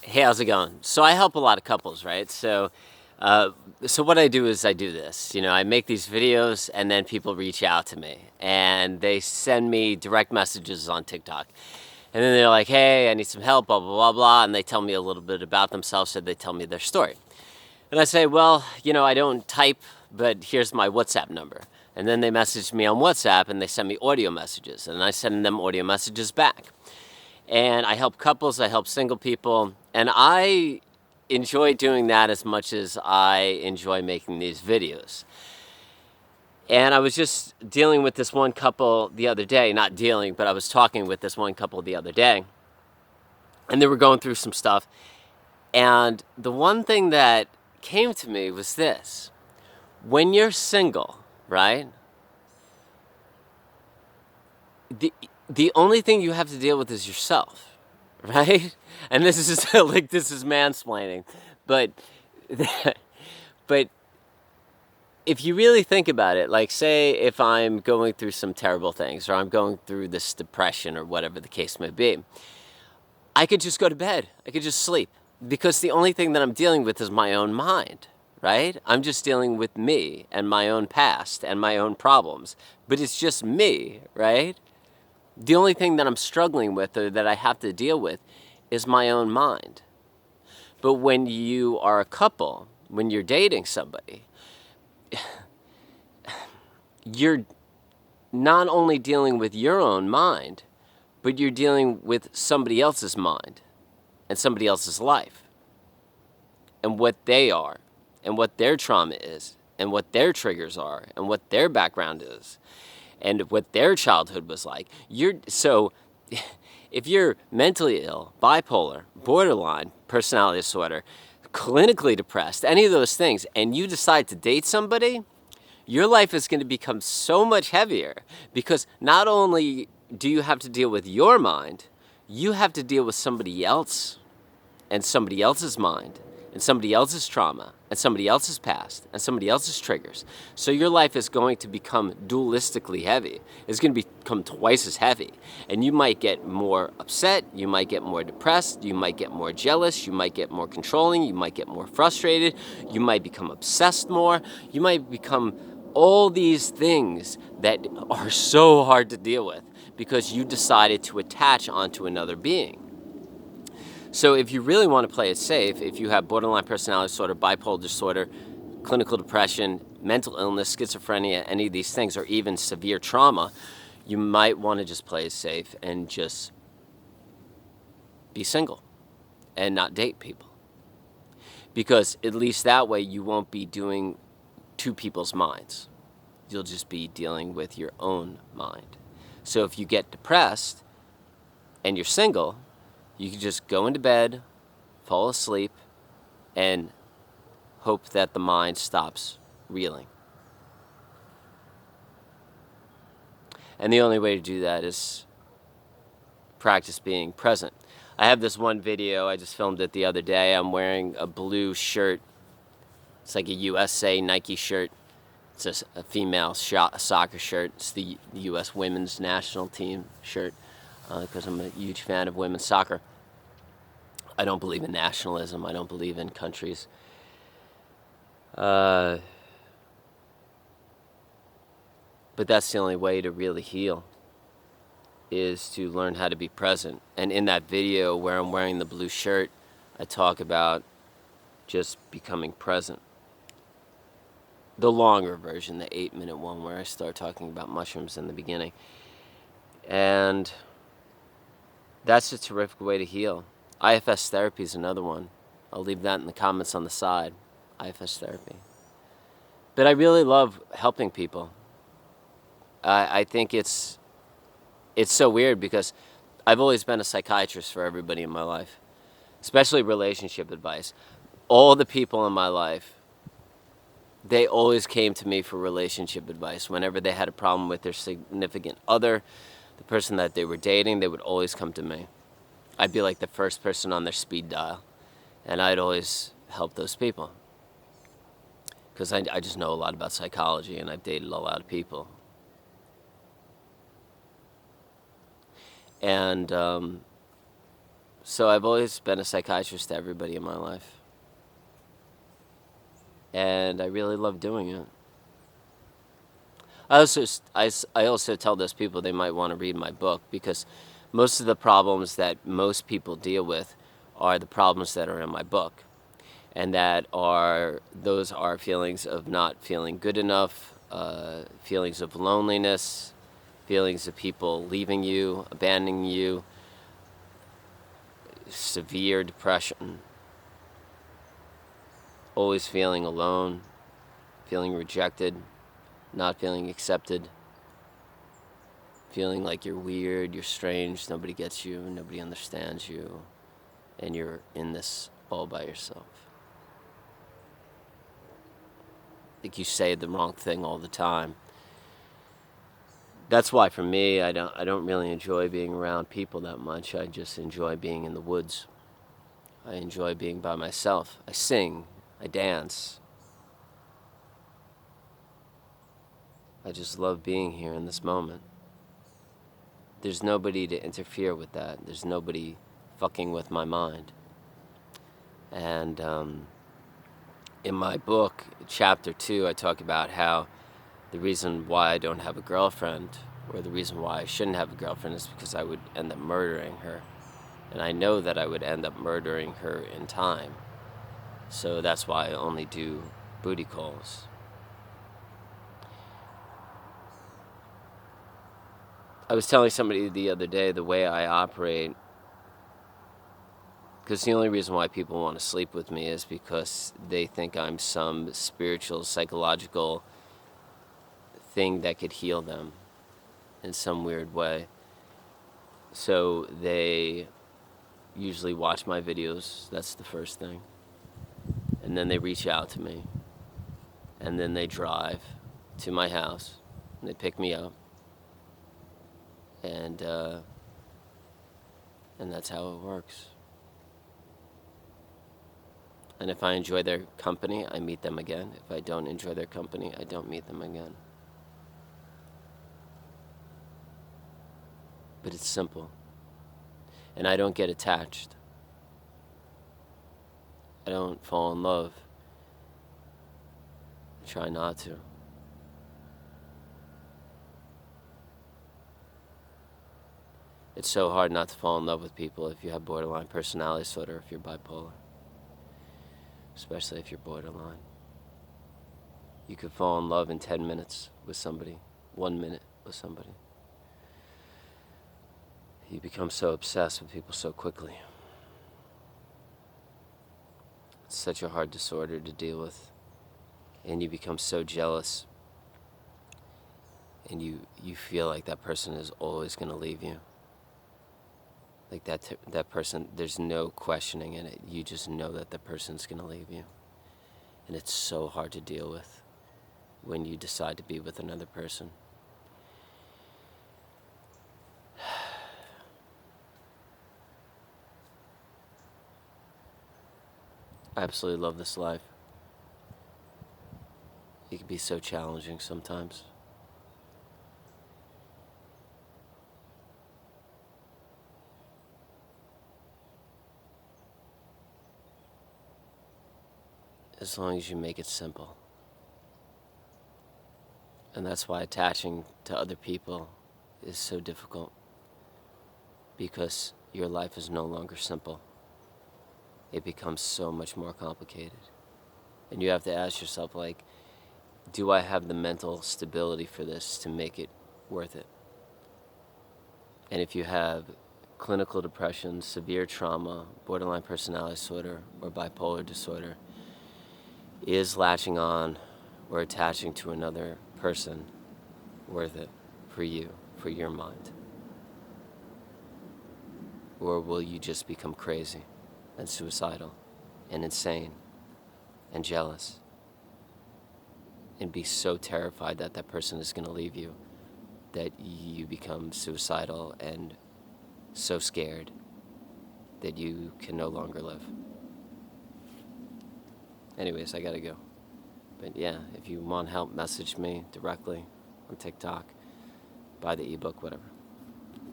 Hey, how's it going? So I help a lot of couples, right? So what I do is I do this. I make these videos, and then people reach out to me, and they send me direct messages on TikTok, and then they're like, "Hey, I need some help," blah blah blah blah, and they tell me a little bit about themselves, so they tell me their story, and I say, "Well, I don't type, but here's my WhatsApp number." And then they message me on WhatsApp, and they send me audio messages, and I send them audio messages back. And I help couples, I help single people, and I enjoy doing that as much as I enjoy making these videos. And I was just dealing with this one couple the other day, not dealing, but I was talking with this one couple the other day, and they were going through some stuff. And the one thing that came to me was this: when you're single, right? The only thing you have to deal with is yourself, right? And this is like this is mansplaining, but but if you really think about it, like say if I'm going through some terrible things or I'm going through this depression or whatever the case may be, I could just go to bed. I could just sleep because the only thing that I'm dealing with is my own mind, right? I'm just dealing with me and my own past and my own problems, but it's just me, right? The only thing that I'm struggling with or that I have to deal with is my own mind. But when you are a couple, when you're dating somebody, you're not only dealing with your own mind, but you're dealing with somebody else's mind and somebody else's life and what they are and what their trauma is and what their triggers are and what their background is and what their childhood was like. If you're mentally ill, bipolar, borderline personality disorder, clinically depressed, any of those things, and you decide to date somebody, your life is going to become so much heavier because not only do you have to deal with your mind, you have to deal with somebody else and somebody else's mind and somebody else's trauma and somebody else's past and somebody else's triggers. So your life is going to become dualistically heavy. It's going to become twice as heavy. And you might get more upset, you might get more depressed, you might get more jealous, you might get more controlling, you might get more frustrated, you might become obsessed more, you might become all these things that are so hard to deal with because you decided to attach onto another being. So if you really want to play it safe, if you have borderline personality disorder, bipolar disorder, clinical depression, mental illness, schizophrenia, any of these things, or even severe trauma, you might want to just play it safe and just be single and not date people. Because at least that way you won't be doing two people's minds. You'll just be dealing with your own mind. So if you get depressed and you're single, you can just go into bed, fall asleep, and hope that the mind stops reeling. And the only way to do that is practice being present. I have this one video, I just filmed it the other day. I'm wearing a blue shirt. It's like a USA Nike shirt. It's a female soccer shirt. It's the U.S. women's national team shirt because I'm a huge fan of women's soccer. I don't believe in nationalism. I don't believe in countries. But that's the only way to really heal, is to learn how to be present. And in that video where I'm wearing the blue shirt, I talk about just becoming present. The longer version, the 8-minute one, where I start talking about mushrooms in the beginning. And that's a terrific way to heal. IFS therapy is another one. I'll leave that in the comments on the side. IFS therapy. But I really love helping people. I think it's so weird because I've always been a psychiatrist for everybody in my life, especially relationship advice. All the people in my life, they always came to me for relationship advice. Whenever they had a problem with their significant other, the person that they were dating, they would always come to me. I'd be like the first person on their speed dial, and I'd always help those people because I just know a lot about psychology, and I've dated a lot of people. And So I've always been a psychiatrist to everybody in my life. And I really love doing it. I also tell those people they might want to read my book, because most of the problems that most people deal with are the problems that are in my book. And those are feelings of not feeling good enough, feelings of loneliness, feelings of people leaving you, abandoning you, severe depression, always feeling alone, feeling rejected, not feeling accepted, feeling like you're weird, you're strange, nobody gets you, nobody understands you, and you're in this all by yourself. Like you say the wrong thing all the time. That's why for me, I don't really enjoy being around people that much. I just enjoy being in the woods. I enjoy being by myself. I sing, I dance. I just love being here in this moment. There's nobody to interfere with that. There's nobody fucking with my mind. And in my book, chapter 2, I talk about how the reason why I don't have a girlfriend, or the reason why I shouldn't have a girlfriend, is because I would end up murdering her. And I know that I would end up murdering her in time. So that's why I only do booty calls. I was telling somebody the other day the way I operate, because the only reason why people want to sleep with me is because they think I'm some spiritual, psychological thing that could heal them in some weird way. So they usually watch my videos. That's the first thing. And then they reach out to me. And then they drive to my house. And they pick me up. And that's how it works. And if I enjoy their company, I meet them again. If I don't enjoy their company, I don't meet them again. But it's simple. And I don't get attached. I don't fall in love. I try not to. It's so hard not to fall in love with people if you have borderline personality disorder, if you're bipolar. Especially if you're borderline. You could fall in love in 10 minutes with somebody, 1 minute with somebody. You become so obsessed with people so quickly. It's such a hard disorder to deal with. And you become so jealous. And you feel like that person is always going to leave you. Like that person, there's no questioning in it. You just know that the person's going to leave you. And it's so hard to deal with when you decide to be with another person. I absolutely love this life. It can be so challenging sometimes. As long as you make it simple. And that's why attaching to other people is so difficult. Because your life is no longer simple. It becomes so much more complicated. And you have to ask yourself, like, do I have the mental stability for this to make it worth it? And if you have clinical depression, severe trauma, borderline personality disorder, or bipolar disorder, is latching on or attaching to another person worth it for you, for your mind? Or will you just become crazy and suicidal and insane and jealous and be so terrified that that person is going to leave you that you become suicidal and so scared that you can no longer live? Anyways, I gotta go. But yeah, if you want help, message me directly on TikTok, buy the ebook, whatever.